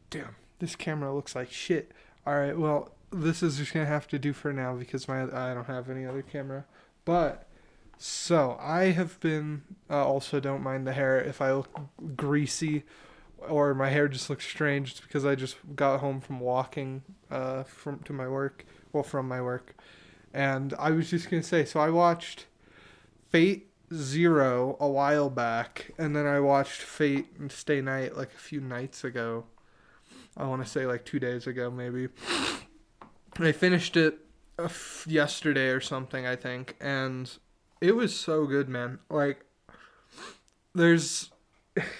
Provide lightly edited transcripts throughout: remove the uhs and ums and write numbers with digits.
Damn, this camera looks like shit. Alright, well, this is just gonna have to do for now because I don't have any other camera. But, so, I have been, also don't mind the hair if I look greasy or my hair just looks strange. It's because I just got home from walking, from my work. And I was just gonna say, so I watched Fate Zero a while back, and then I watched Fate and Stay Night like a few nights ago. I want to say like 2 days ago, maybe. And I finished it yesterday or something, I think, and it was so good, man. Like, there's,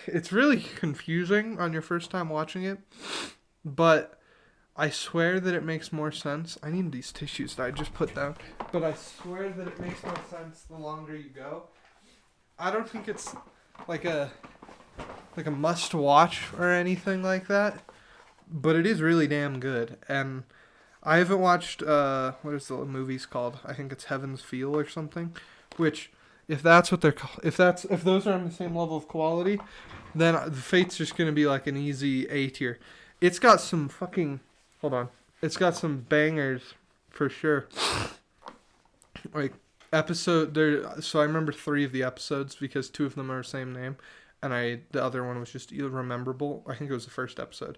it's really confusing on your first time watching it, but I swear that it makes more sense. I need these tissues that I just put down, but I swear that it makes more sense the longer you go. I don't think it's like a must watch or anything like that, but it is really damn good. And I haven't watched what is the movie's called? I think it's Heaven's Feel or something. Which, if that's what they're if those are on the same level of quality, then the Fate's just gonna be like an easy A tier. It's got some fucking hold on. It's got some bangers for sure. Like episode there. So I remember 3 of the episodes because 2 of them are the same name, and the other one was just either rememberable. I think it was the first episode.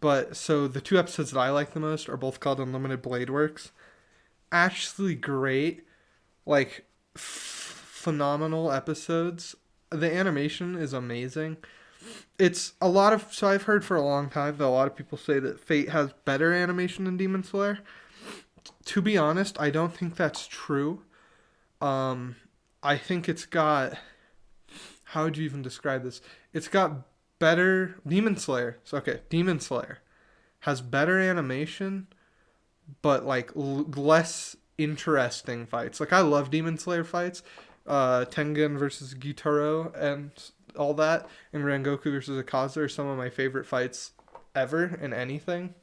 But so the 2 episodes that I like the most are both called Unlimited Blade Works. Actually great, like phenomenal episodes. The animation is amazing. It's a lot of so I've heard for a long time that a lot of people say that Fate has better animation than Demon Slayer. To be honest, I don't think that's true. I think it's got how would you even describe this? It's got better Demon Slayer. So okay, Demon Slayer has better animation, but like less interesting fights. Like I love Demon Slayer fights, Tengen versus Gyutaro and all that, and Rengoku versus Akaza are some of my favorite fights ever in anything,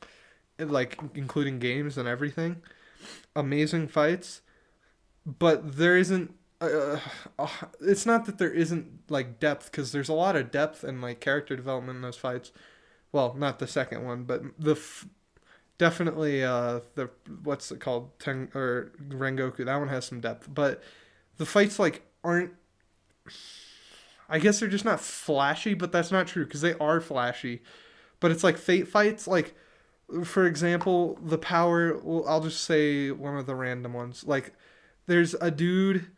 like including games and everything. Amazing fights, but there isn't it's not that there isn't like depth because there's a lot of depth and like character development in those fights. Well, not the second one, but definitely the what's it called or Rengoku. That one has some depth, but the fights like aren't. I guess they're just not flashy, but that's not true because they are flashy. But it's like Fate fights, like for example, the power. Well, I'll just say one of the random ones. Like there's a dude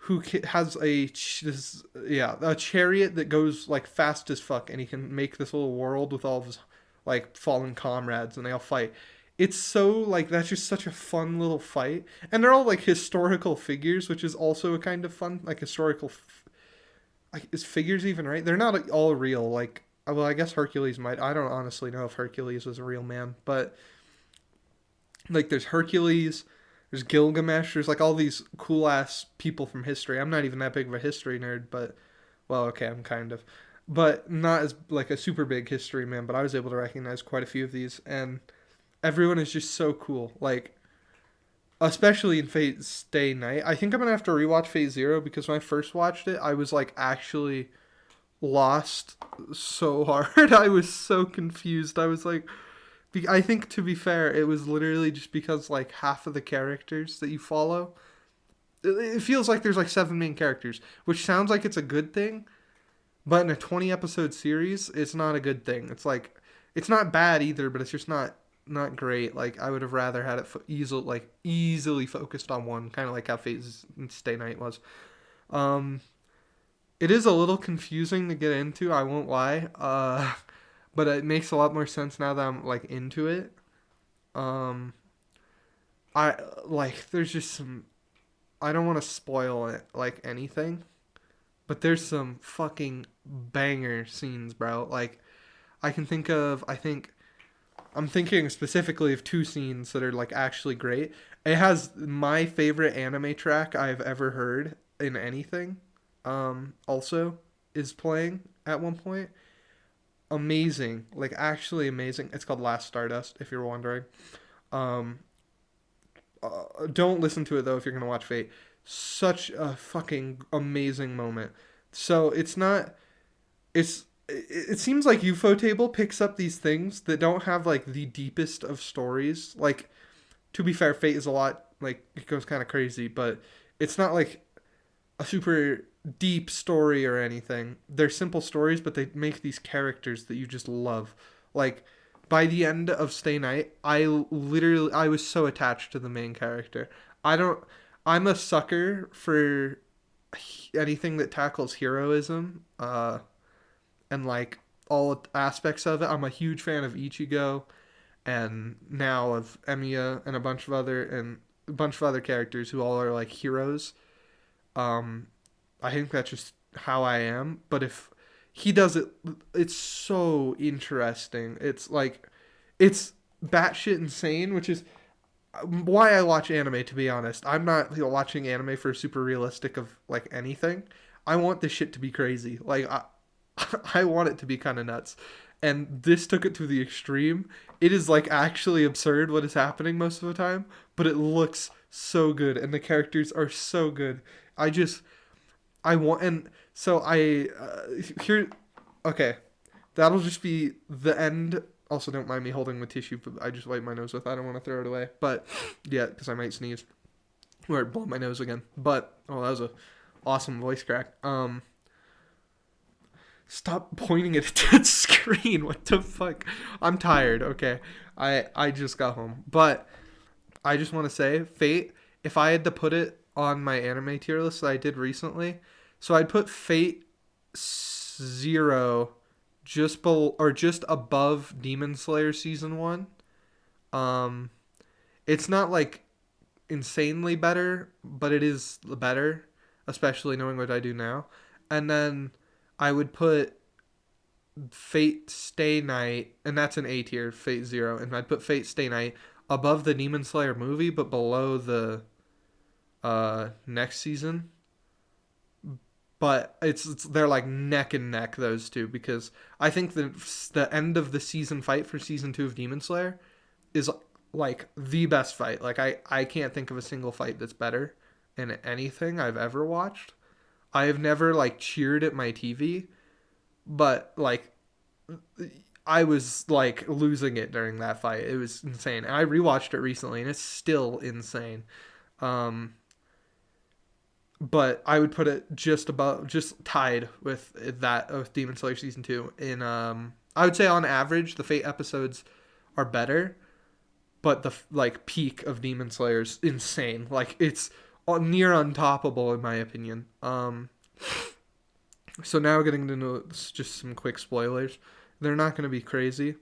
who has a chariot that goes like fast as fuck, and he can make this little world with all of his like fallen comrades, and they all fight. It's so like that's just such a fun little fight, and they're all like historical figures, which is also a kind of fun like historical. Like, is figures even right? They're not all real. Like, well, I guess Hercules might. I don't honestly know if Hercules was a real man, but like there's Hercules, there's Gilgamesh, there's like all these cool ass people from history. I'm not even that big of a history nerd, but well, okay, I'm kind of, but not as like a super big history man. But I was able to recognize quite a few of these, and everyone is just so cool. Like especially in Fate Stay Night. I think I'm gonna have to rewatch Fate Zero because when I first watched it, I was like actually lost so hard. I was so confused. I was like, I think to be fair, it was literally just because like half of the characters that you follow, it feels like there's like 7 main characters, which sounds like it's a good thing, but in a 20 episode series, it's not a good thing. It's like it's not bad either, but it's just not great. Like I would have rather had it easily focused on one, kind of like how Fate Stay Night was. Um, it is a little confusing to get into. I won't lie. But it makes a lot more sense now that I'm like into it. Um, I like there's just some. I don't want to spoil it like anything, but there's some fucking banger scenes, bro. Like I can think of. I'm thinking specifically of 2 scenes that are like actually great. It has my favorite anime track I've ever heard in anything. Also is playing at one point. Amazing, like actually amazing. It's called Last Stardust, if you're wondering. Um, don't listen to it though if you're gonna watch Fate. Such a fucking amazing moment. So it's not. It's it seems like Ufotable picks up these things that don't have like the deepest of stories. Like, to be fair, Fate is a lot like it goes kind of crazy, but it's not like a super deep story or anything. They're simple stories, but they make these characters that you just love. Like, by the end of Stay Night, I was so attached to the main character. I don't I'm a sucker for anything that tackles heroism and like all aspects of it. I'm a huge fan of Ichigo and now of Emiya and a bunch of other characters who all are like heroes. um I think that's just how I am. But if he does it, it's so interesting. It's like it's batshit insane, which is why I watch anime. To be honest, I'm not watching anime for super realistic of like anything. I want this shit to be crazy. Like I want it to be kind of nuts. And this took it to the extreme. It is like actually absurd what is happening most of the time, but it looks so good and the characters are so good. I just I want and so I here okay. That'll just be the end. Also, don't mind me holding the tissue, but I just wipe my nose with. I don't want to throw it away, but yeah, because I might sneeze or blow my nose again. But oh, that was a awesome voice crack. Stop pointing it at the screen. What the fuck? I'm tired. Okay, I just got home, but I just want to say, Fate. If I had to put it on my anime tier list that I did recently, so I'd put Fate Zero just above Demon Slayer season 1. Um it's not like insanely better, but it is better, especially knowing what I do now. And then I would put Fate Stay Night, and that's an A tier, Fate Zero, and I'd put Fate Stay Night above the Demon Slayer movie, but below the next season. But it's they're like neck and neck, those two, because I think the end of the season fight for season 2 of Demon Slayer is like the best fight. Like I can't think of a single fight that's better in anything I've ever watched. I have never like cheered at my TV, but like I was like losing it during that fight. It was insane. I rewatched it recently and it's still insane. Um but I would put it just above, just tied with that of Demon Slayer season 2. In I would say on average the Fate episodes are better, but the like peak of Demon Slayer's insane. Like it's near untoppable in my opinion. So now getting to know just some quick spoilers. They're not going to be crazy,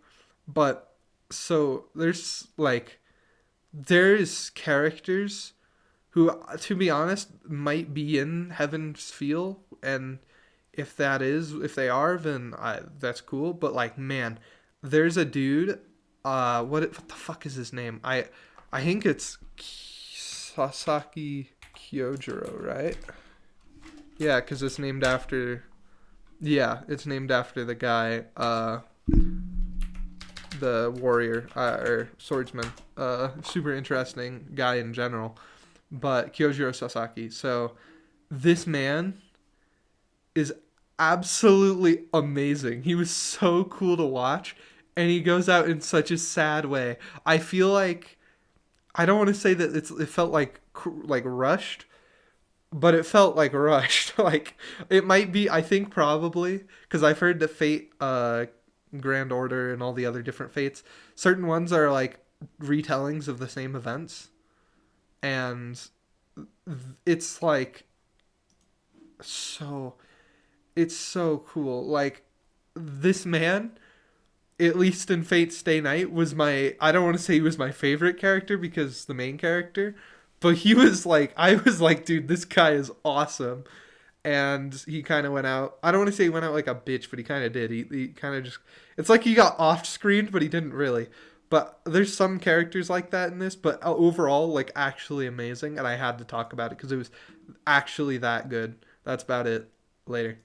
but so there's characters who, to be honest, might be in Heaven's Feel, and if they are, then that's cool. But like, man, there's a dude. What the fuck is his name? I think it's Sasaki Kyojuro, right? Yeah, because it's named after. Yeah, it's named after the guy, the warrior or swordsman. Super interesting guy in general, but Kyojuro Sasaki. So this man is absolutely amazing. He was so cool to watch, and he goes out in such a sad way. I feel like I don't want to say that it felt like rushed, but it felt like rushed. Like it might be. I think probably because I've heard that Fate, Grand Order, and all the other different Fates, certain ones are like retellings of the same events, and it's like so it's so cool. Like this man, at least in Fate Stay Night, was my I don't want to say he was my favorite character because the main character, but he was like I was like, dude, this guy is awesome. And he kind of went out. I don't want to say he went out like a bitch, but he kind of did. He kind of just it's like he got off screened, but he didn't really. But there's some characters like that in this, but overall like actually amazing, and I had to talk about it because it was actually that good. That's about it. Later.